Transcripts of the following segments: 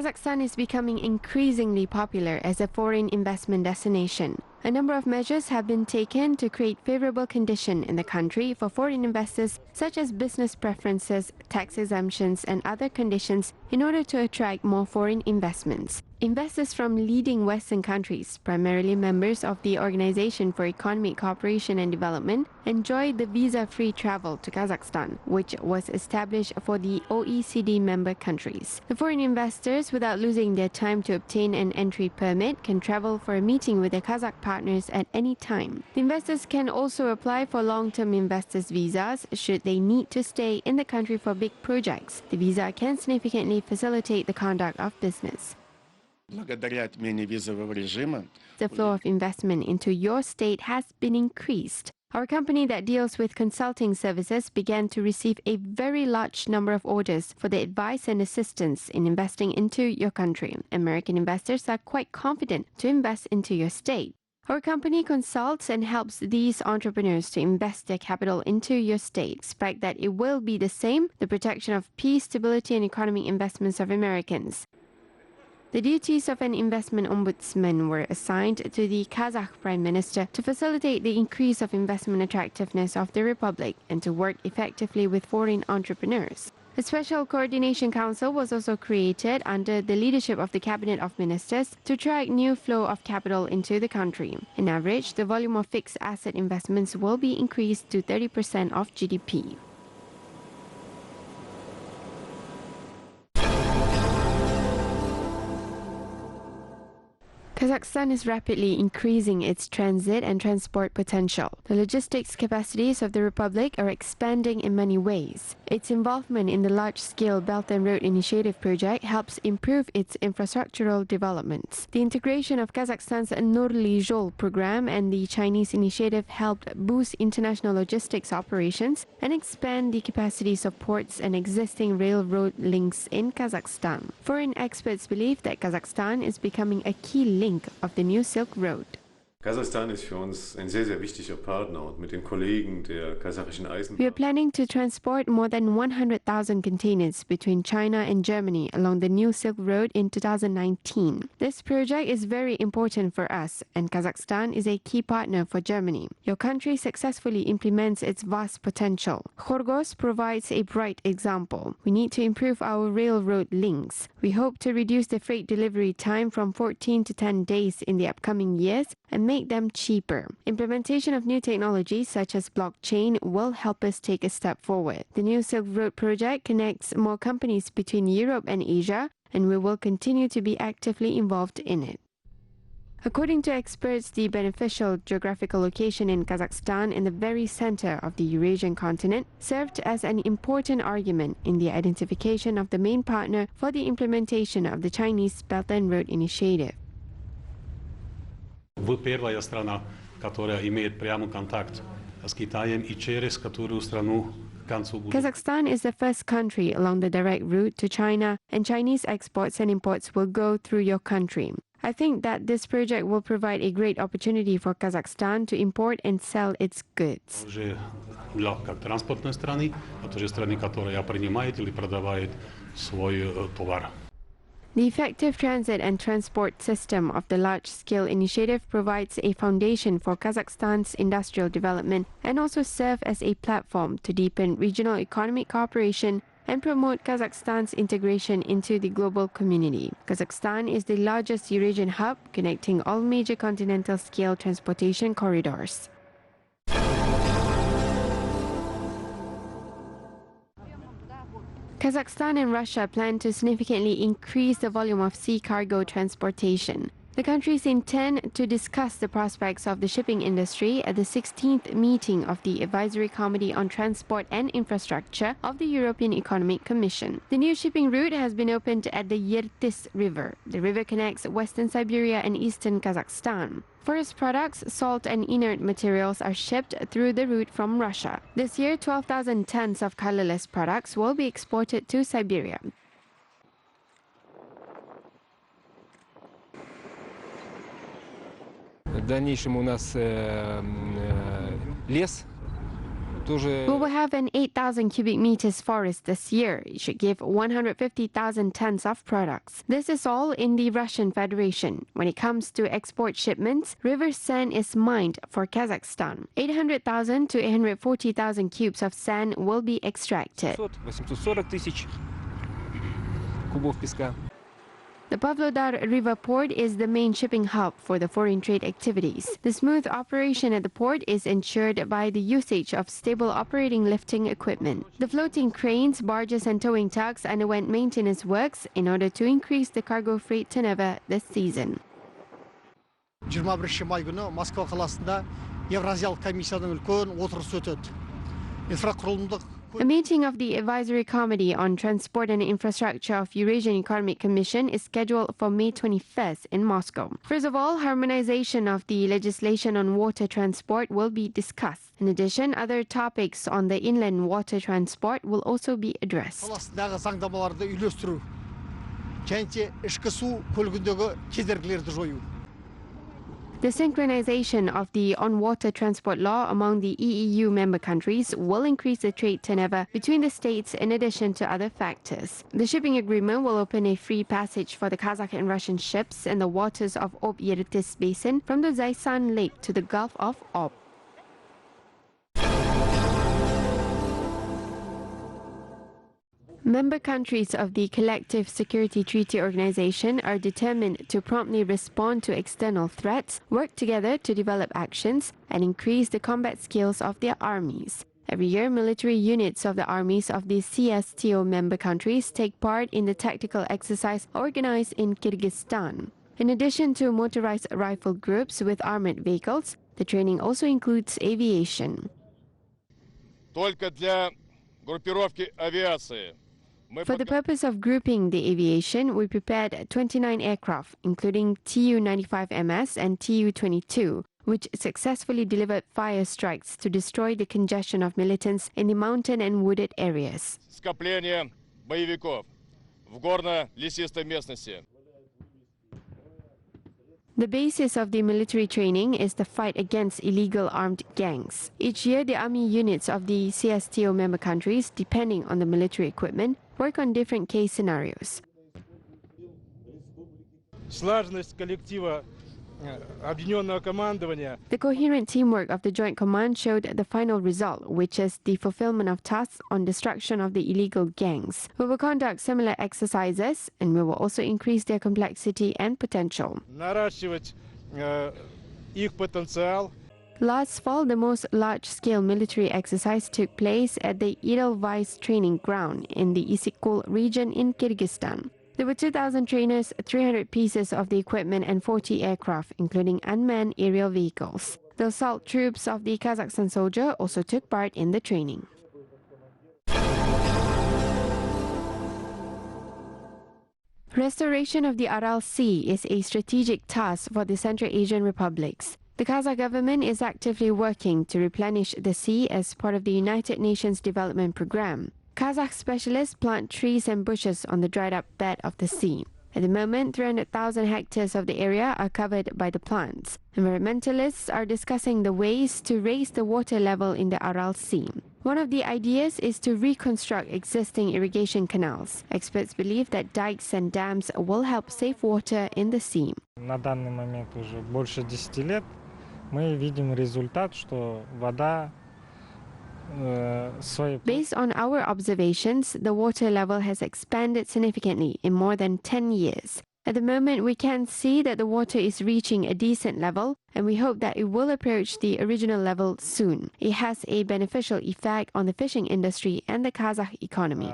Kazakhstan is becoming increasingly popular as a foreign investment destination. A number of measures have been taken to create favorable conditions in the country for foreign investors, such as business preferences, tax exemptions, and other conditions in order to attract more foreign investments. Investors from leading Western countries, primarily members of the Organization for Economic Cooperation and Development, enjoy the visa-free travel to Kazakhstan, which was established for the OECD member countries. The foreign investors, without losing their time to obtain an entry permit, can travel for a meeting with their Kazakh partners at any time. The investors can also apply for long-term investors visas should they need to stay in the country for big projects. The visa can significantly facilitate the conduct of business. The flow of investment into your state has been increased. Our company that deals with consulting services began to receive a very large number of orders for the advice and assistance in investing into your country. American investors are quite confident to invest into your state. Our company consults and helps these entrepreneurs to invest their capital into your state. Expect that it will be the same, the protection of peace, stability, and economic investments of Americans. The duties of an investment ombudsman were assigned to the Kazakh Prime Minister to facilitate the increase of investment attractiveness of the Republic and to work effectively with foreign entrepreneurs. A special coordination council was also created under the leadership of the Cabinet of Ministers to track new flow of capital into the country. On average, the volume of fixed asset investments will be increased to 30% of GDP. Kazakhstan is rapidly increasing its transit and transport potential. The logistics capacities of the Republic are expanding in many ways. Its involvement in the large-scale Belt and Road Initiative project helps improve its infrastructural developments. The integration of Kazakhstan's Joly program and the Chinese initiative helped boost international logistics operations and expand the capacities of ports and existing railroad links in Kazakhstan. Foreign experts believe that Kazakhstan is becoming a key link of the new Silk Road. Kasachstan ist für uns ein sehr wichtiger Partner und mit den Kollegen der kasachischen Eisenbahn. We are planning to transport more than 100,000 containers between China and Germany along the new Silk Road in 2019. This project is very important for us, and Kazakhstan is a key partner for Germany. Your country successfully implements its vast potential. Khorgos provides a bright example. We need to improve our railroad links. We hope to reduce the freight delivery time from 14 to 10 days in the upcoming years and make them cheaper. Implementation of new technologies such as blockchain will help us take a step forward. The new Silk Road project connects more companies between Europe and Asia, and we will continue to be actively involved in it. According to experts, the beneficial geographical location in Kazakhstan in the very center of the Eurasian continent served as an important argument in the identification of the main partner for the implementation of the Chinese Belt and Road Initiative. Вы первая страна, которая имеет прямой контакт с Китаем и через которую страну к концу года. Kazakhstan is the first country along the direct route to China, and Chinese exports and imports will go through your country. I think that this project will provide a great opportunity for Kazakhstan to import and sell its goods. Уже для как транспортной страны, а тоже страны, которая принимает или продавает свой товар. The effective transit and transport system of the large-scale initiative provides a foundation for Kazakhstan's industrial development and also serve as a platform to deepen regional economic cooperation and promote Kazakhstan's integration into the global community. Kazakhstan is the largest Eurasian hub connecting all major continental-scale transportation corridors. Kazakhstan and Russia plan to significantly increase the volume of sea cargo transportation. The countries intend to discuss the prospects of the shipping industry at the 16th meeting of the Advisory Committee on Transport and Infrastructure of the European Economic Commission. The new shipping route has been opened at the Yertis River. The river connects western Siberia and eastern Kazakhstan. Forest products, salt and inert materials are shipped through the route from Russia. This year, 12,000 tons of colorless products will be exported to Siberia. В дальнейшем у нас лес We will have an 8,000 cubic meters forest this year. It should give 150,000 tons of products. This is all in the Russian Federation. When it comes to export shipments, river sand is mined for Kazakhstan. 800,000 to 840,000 cubes of sand will be extracted. 840 тысяч кубов песка. The Pavlodar River Port is the main shipping hub for the foreign trade activities. The smooth operation at the port is ensured by the usage of stable operating lifting equipment. The floating cranes, barges and towing tugs underwent maintenance works in order to increase the cargo freight turnover this season. 21 май күні Москва қаласында Евразиялық комиссияның үлкен отырысы өтеді. Инфрақұрылымдық A meeting of the Advisory Committee on Transport and Infrastructure of Eurasian Economic Commission is scheduled for May 21st in Moscow. First of all, harmonization of the legislation on water transport will be discussed. In addition, other topics on the inland water transport will also be addressed. саласындағы заңнамаларды үйлестіру және ішкі су көлігіндегі кедергілерді жою. The synchronization of the on-water transport law among the EEU member countries will increase the trade turnover between the states in addition to other factors. The shipping agreement will open a free passage for the Kazakh and Russian ships in the waters of Ob-Yertis Basin from the Zaysan Lake to the Gulf of Ob. Member countries of the Collective Security Treaty Organization are determined to promptly respond to external threats, work together to develop actions, and increase the combat skills of their armies. Every year, military units of the armies of the CSTO member countries take part in the tactical exercise organized in Kyrgyzstan. In addition to motorized rifle groups with armored vehicles, the training also includes aviation. Только для группировки авиации. For the purpose of grouping the aviation, we prepared 29 aircraft, including Tu-95MS and Tu-22, which successfully delivered fire strikes to destroy the congestion of militants in the mountain and wooded areas. Скопление боевиков в горно-лесистой местности. The basis of the military training is the fight against illegal armed gangs. Each year, the army units of the CSTO member countries, depending on the military equipment, work on different case scenarios. Слаженность коллектива объединенного командования. The coherent teamwork of the Joint Command showed the final result, which is the fulfillment of tasks on destruction of the illegal gangs. We will conduct similar exercises, and we will also increase their complexity and potential. Наращивать их потенциал. Last fall, the most large-scale military exercise took place at the Edelweiss training ground in the Isyk-Kul region in Kyrgyzstan. There were 2,000 trainers, 300 pieces of the equipment and 40 aircraft, including unmanned aerial vehicles. The assault troops of the Kazakhstan soldier also took part in the training. Restoration of the Aral Sea is a strategic task for the Central Asian republics. The Kazakh government is actively working to replenish the sea as part of the United Nations Development Programme. Kazakh specialists plant trees and bushes on the dried-up bed of the sea. At the moment, 300,000 hectares of the area are covered by the plants. Environmentalists are discussing the ways to raise the water level in the Aral Sea. One of the ideas is to reconstruct existing irrigation canals. Experts believe that dikes and dams will help save water in the sea. На данный момент уже больше 10 лет мы видим результат, что вода Based on our observations, the water level has expanded significantly in more than 10 years. At the moment, we can see that the water is reaching a decent level, and we hope that it will approach the original level soon. It has a beneficial effect on the fishing industry and the Kazakh economy.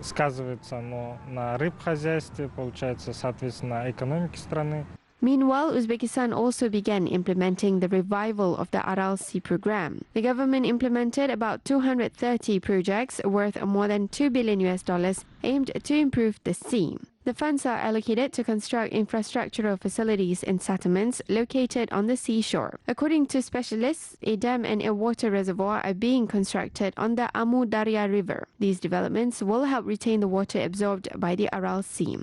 Сказывается на рыбхозяйстве, получается, соответственно, экономике страны. Meanwhile, Uzbekistan also began implementing the revival of the Aral Sea program. The government implemented about 230 projects worth more than $2 billion aimed to improve the sea. The funds are allocated to construct infrastructural facilities in settlements located on the seashore. According to specialists, a dam and a water reservoir are being constructed on the Amu Darya River. These developments will help retain the water absorbed by the Aral Sea.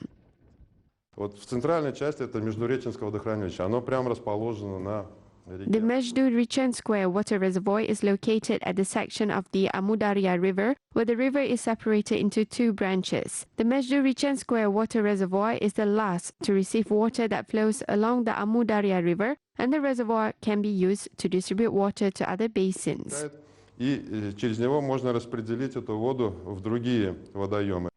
Вот в центральной части это Междуреченское водохранилище. Оно прямо расположено на The Mejdu-Richenskoye water reservoir is located at the section of the Amudarya River, where the river is separated into two branches. The Mejdu-Richenskoye water reservoir is the last to receive water that flows along the Amudarya River, and the reservoir can be used to distribute water to other basins. И через него можно распределить эту воду в другие водоемы.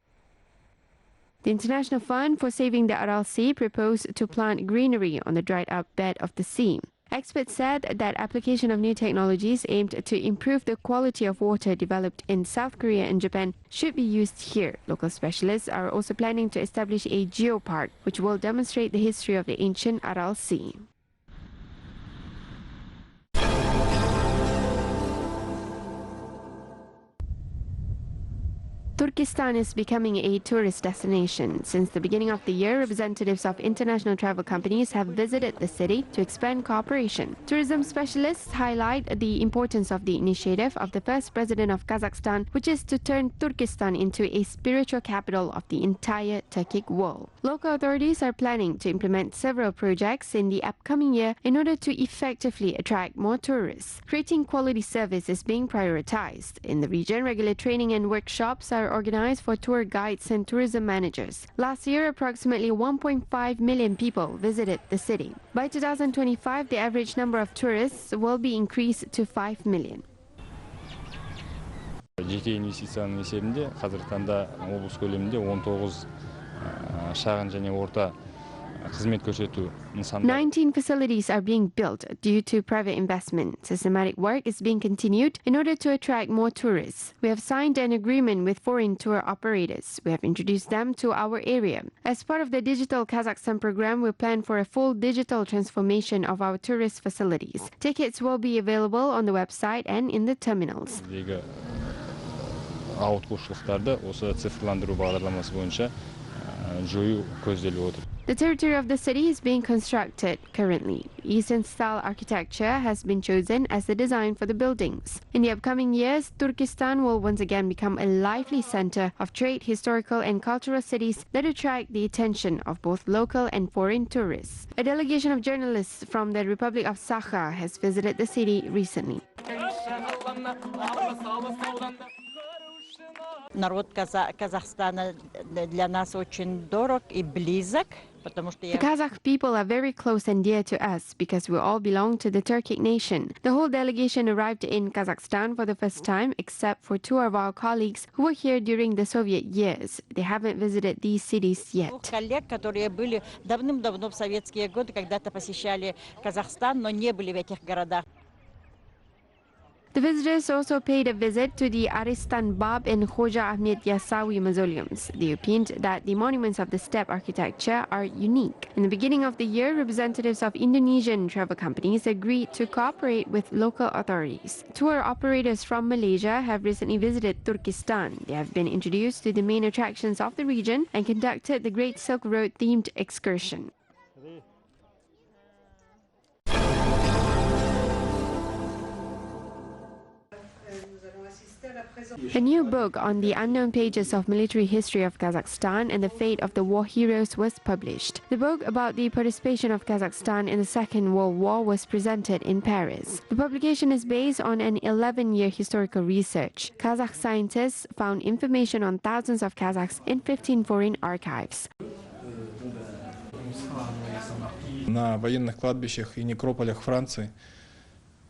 The International Fund for Saving the Aral Sea proposed to plant greenery on the dried-up bed of the sea. Experts said that application of new technologies aimed to improve the quality of water developed in South Korea and Japan should be used here. Local specialists are also planning to establish a geopark, which will demonstrate the history of the ancient Aral Sea. Turkestan is becoming a tourist destination. Since the beginning of the year, representatives of international travel companies have visited the city to expand cooperation. Tourism specialists highlight the importance of the initiative of the first president of Kazakhstan, which is to turn Turkestan into a spiritual capital of the entire Turkic world. Local authorities are planning to implement several projects in the upcoming year in order to effectively attract more tourists. Creating quality service is being prioritized. In the region, regular training and workshops are organized for tour guides and tourism managers. Last year, approximately 1.5 million people visited the city. By 2025, the average number of tourists will be increased to 5 million. Жеке инвестицияның есебінде қазіргі таңда облыс көлемінде 19 шағын және орта қызмет көрсету нысандары. 19 facilities are being built due to private investment. Systematic work is being continued in order to attract more tourists. We have signed an agreement with foreign tour operators. We have introduced them to our area. As part of the Digital Kazakhstan program, we plan for a full digital transformation of our tourist facilities. Tickets will be available on the website and in the terminals. Ауытқушылықтарды осы цифрландыру бағдарламасы бойынша жою көзделіп отыр. The territory of the city is being constructed currently. Eastern-style architecture has been chosen as the design for the buildings. In the upcoming years, Turkestan will once again become a lively center of trade, historical and cultural cities that attract the attention of both local and foreign tourists. A delegation of journalists from the Republic of Sakha has visited the city recently. Народ Казахстана для нас очень дорог и близок, потому что The Kazakh people are very close and dear to us because we all belong to the Turkic nation. The whole delegation arrived in Kazakhstan for the first time, except for two of our colleagues who were here during the Soviet years. They haven't visited these cities yet. коллег, которые были давным-давно в советские годы, когда-то посещали Казахстан, но не были в этих городах. The visitors also paid a visit to the Aristan Bab and Khoja Ahmed Yasawi mausoleums. They opined that the monuments of the steppe architecture are unique. In the beginning of the year, representatives of Indonesian travel companies agreed to cooperate with local authorities. Tour operators from Malaysia have recently visited Turkestan. They have been introduced to the main attractions of the region and conducted the Great Silk Road themed excursion. A new book on the unknown pages of military history of Kazakhstan and the fate of the war heroes was published. The book about the participation of Kazakhstan in the Second World War was presented in Paris. The publication is based on an 11-year historical research. Kazakh scientists found information on thousands of Kazakhs in 15 foreign archives. На военных кладбищах и некрополях Франции,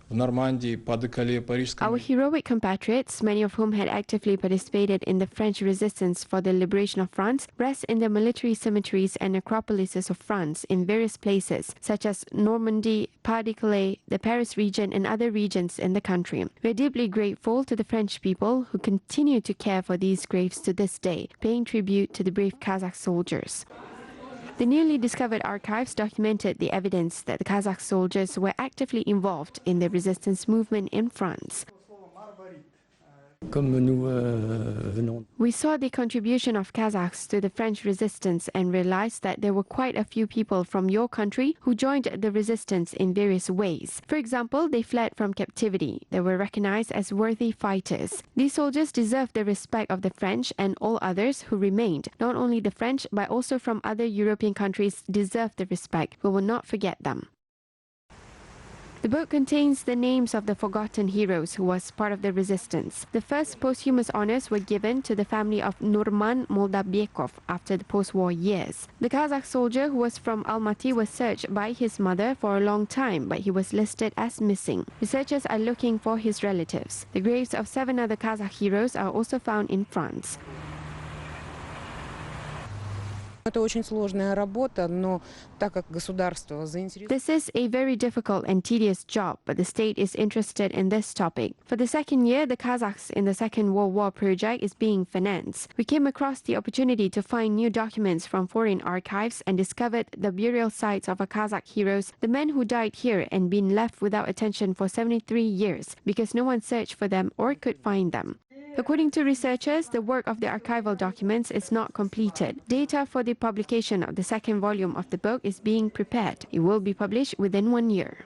в Нормандии, Паде-Кале, Парижском. Our heroic compatriots, many of whom had actively participated in the French resistance for the liberation of France, rest in the military cemeteries and necropolises of France in various places, such as Normandy, Pas-de-Calais, the Paris region, and other regions in the country. We are deeply grateful to the French people who continue to care for these graves to this day, paying tribute to the brave Kazakh soldiers. The newly discovered archives documented the evidence that the Kazakh soldiers were actively involved in the resistance movement in France. We saw the contribution of Kazakhs to the French resistance and realized that there were quite a few people from your country who joined the resistance in various ways. For example, they fled from captivity. They were recognized as worthy fighters. These soldiers deserve the respect of the French, and all others who remained. Not only the French, but also from other European countries deserve the respect. We will not forget them. The book contains the names of the forgotten heroes who was part of the resistance. The first posthumous honors were given to the family of Nurman Moldabiekov after the post-war years. The Kazakh soldier who was from Almaty was searched by his mother for a long time, but he was listed as missing. Researchers are looking for his relatives. The graves of 7 other Kazakh heroes are also found in France. Это очень сложная работа, но так как государство заинтересовано. This is a very difficult and tedious job, but the state is interested in this topic. For the second year, the Kazakhs in the Second World War project is being financed. We came across the opportunity to find new documents from foreign archives and discovered the burial sites of our Kazakh heroes, the men who died here and been left without attention for 73 years because no one searched for them or could find them. According to researchers, the work of the archival documents is not completed. Data for the publication of the second volume of the book is being prepared. It will be published within 1 year.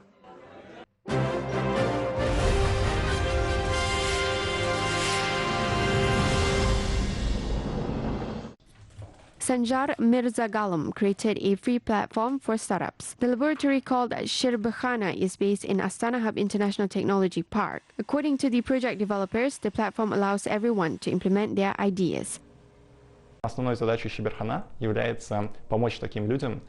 Sanjar Mirzagalem created a free platform for startups. The laboratory called Shirbakhana is based in Astana Hub International Technology Park. According to the project developers, the platform allows everyone to implement their ideas. Основной задачей Shirbakhana является помочь таким людям,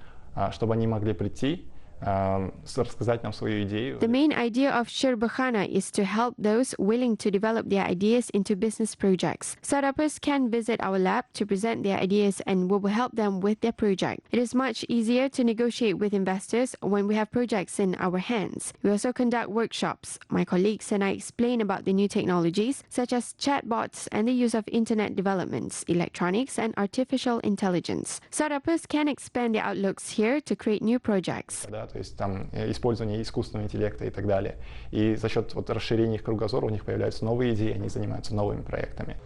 чтобы они могли прийти, рассказать нам свою идею. The main idea of Shirbakhana is to help those willing to develop their ideas into business projects. Startups can visit our lab to present their ideas and we will help them with their project. It is much easier to negotiate with investors when we have projects in our hands. We also conduct workshops. My colleagues and I explain about the new technologies such as chatbots and the use of internet developments, electronics and artificial intelligence. Startups can expand their outlooks here to create new projects. То есть там использование искусственного интеллекта и так далее. И за счет расширения их кругозора у них появляются новые идеи, они занимаются новыми проектами.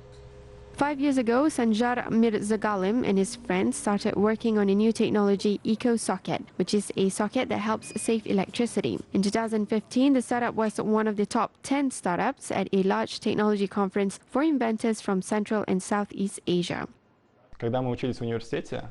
5 years ago, Sanjar Mirzagalem and his friends started working on a new technology, EcoSocket, which is a socket that helps save electricity. In 2015, the startup was one of the top 10 startups at a large technology conference for inventors from Central and Southeast Asia. Когда мы учились в университете,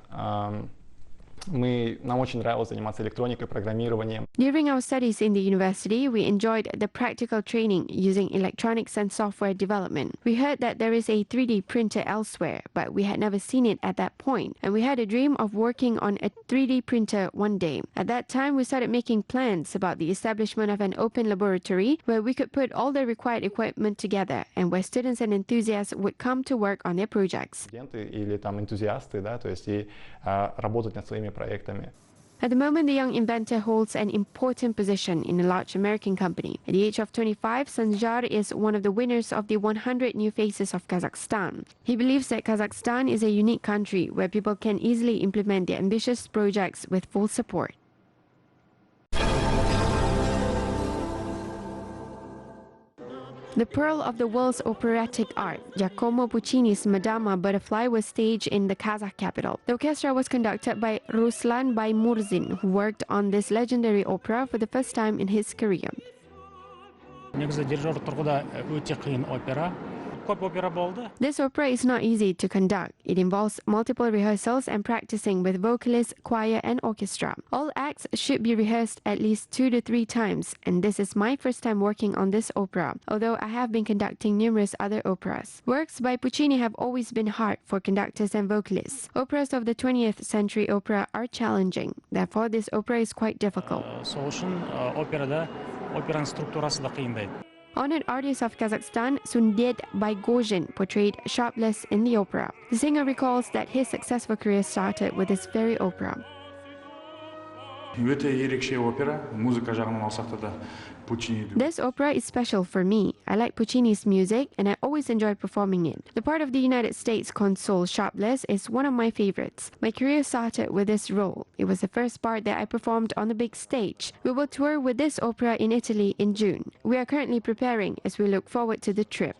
нам очень нравилось заниматься электроникой, программированием. During our studies in the university, we enjoyed the practical training using electronics and software development. We heard that there is a 3D printer elsewhere, but we had never seen it at that point, and we had a dream of working on a 3D printer one day. At that time, we started making plans about the establishment of an open laboratory where we could put all the required equipment together and where students and enthusiasts would come to work on their projects. Студенты или там энтузиасты, да, то есть и работать над своими проектами. At the moment, the young inventor holds an important position in a large American company. At the age of 25, Sanjar is one of the winners of the 100 New Faces of Kazakhstan. He believes that Kazakhstan is a unique country where people can easily implement their ambitious projects with full support. The pearl of the world's operatic art, Giacomo Puccini's Madama Butterfly, was staged in the Kazakh capital. The orchestra was conducted by Ruslan Baymurzin, who worked on this legendary opera for the first time in his career. This opera is not easy to conduct. It involves multiple rehearsals and practicing with vocalists, choir and orchestra. All acts should be rehearsed at least 2 to 3 times, and this is my first time working on this opera, although I have been conducting numerous other operas. Works by Puccini have always been hard for conductors and vocalists. Operas of the 20th century opera are challenging. Therefore, this opera is quite difficult. Honored artist of Kazakhstan, Sundet Baygozhin, portrayed Sharpless in the opera. The singer recalls that his successful career started with this very opera. This opera is special for me. I like Puccini's music and I always enjoy performing it. The part of the United States console Sharpless is one of my favorites. My career started with this role. It was the first part that I performed on the big stage. We will tour with this opera in Italy in June. We are currently preparing as we look forward to the trip.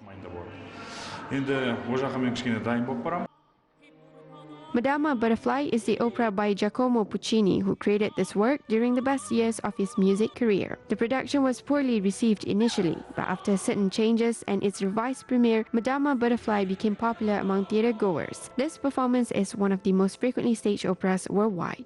Madama Butterfly is the opera by Giacomo Puccini, who created this work during the best years of his music career. The production was poorly received initially, but after certain changes and its revised premiere, Madama Butterfly became popular among theatre goers. This performance is one of the most frequently staged operas worldwide.